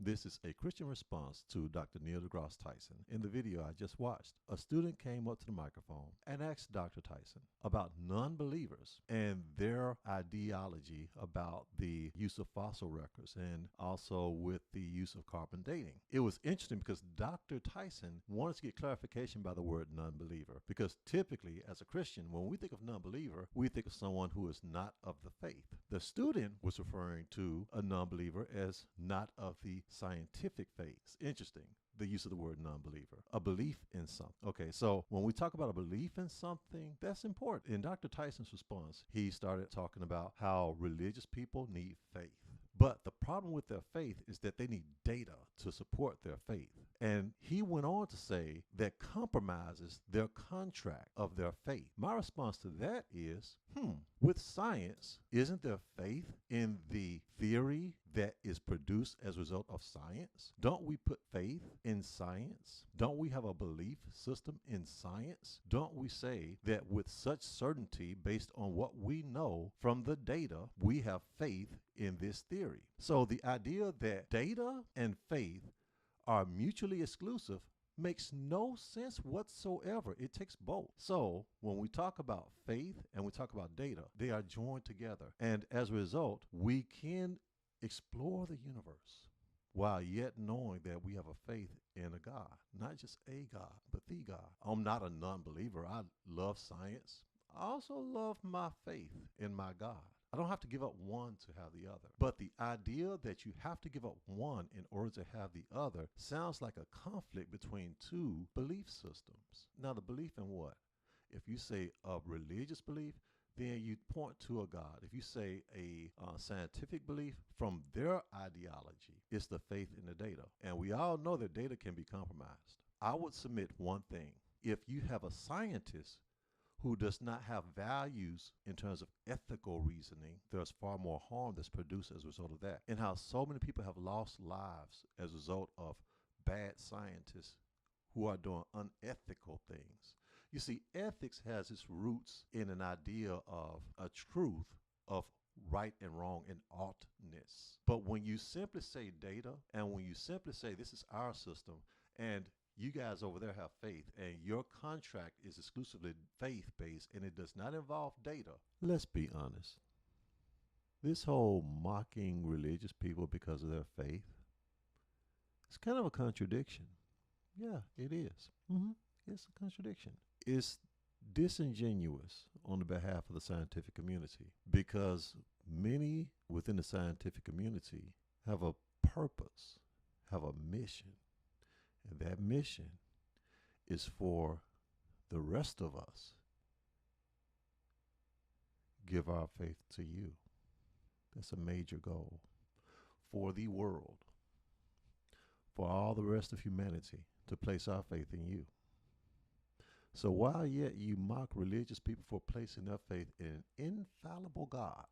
This is a Christian response to Dr. Neil deGrasse Tyson. In the video I just watched, a student came up to the microphone and asked Dr. Tyson about non-believers and their ideology about the use of fossil records and also with the use of carbon dating. It was interesting because Dr. Tyson wanted to get clarification by the word non-believer, because typically as a Christian, when we think of non-believer, we think of someone who is not of the faith. The student was referring to a non-believer as not of the scientific faith. It's interesting, the use of the word non-believer, a belief in something. Okay, so when we talk about a belief in something, that's important. In Dr. Tyson's response, he started talking about how religious people need faith. But the problem with their faith is that they need data to support their faith. And he went on to say that compromises their contract of their faith. My response to that is, with science, isn't there faith in the theory that is produced as a result of science? Don't we put faith in science? Don't we have a belief system in science? Don't we say that with such certainty, based on what we know from the data, we have faith in this theory? So the idea that data and faith are mutually exclusive makes no sense whatsoever. It takes both. So when we talk about faith and we talk about data, they are joined together. And as a result, we can explore the universe while yet knowing that we have a faith in a God, not just a God, but the God. I'm not a non-believer. I love science. I also love my faith in my God. I don't have to give up one to have the other. But the idea that you have to give up one in order to have the other sounds like a conflict between two belief systems. Now, the belief in what? If you say a religious belief, then you point to a God. If you say a scientific belief, from their ideology, it's the faith in the data. And we all know that data can be compromised. I would submit one thing. If you have a scientist who does not have values in terms of ethical reasoning, there's far more harm that's produced as a result of that. And how so many people have lost lives as a result of bad scientists who are doing unethical things. You see, ethics has its roots in an idea of a truth of right and wrong and oughtness. But when you simply say data, and when you simply say this is our system, and you guys over there have faith, and your contract is exclusively faith-based, and it does not involve data. Let's be honest. This whole mocking religious people because of their faith, it's kind of a contradiction. Yeah, it is. It's a contradiction. It's disingenuous on the behalf of the scientific community, because many within the scientific community have a purpose, have a mission. And that mission is for the rest of us. Give our faith to you. That's a major goal for the world, for all the rest of humanity, to place our faith in you. So while yet you mock religious people for placing their faith in an infallible God,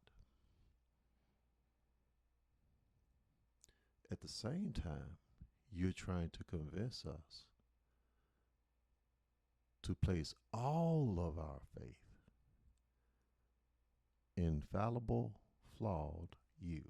at the same time, you're trying to convince us to place all of our faith in fallible, flawed you.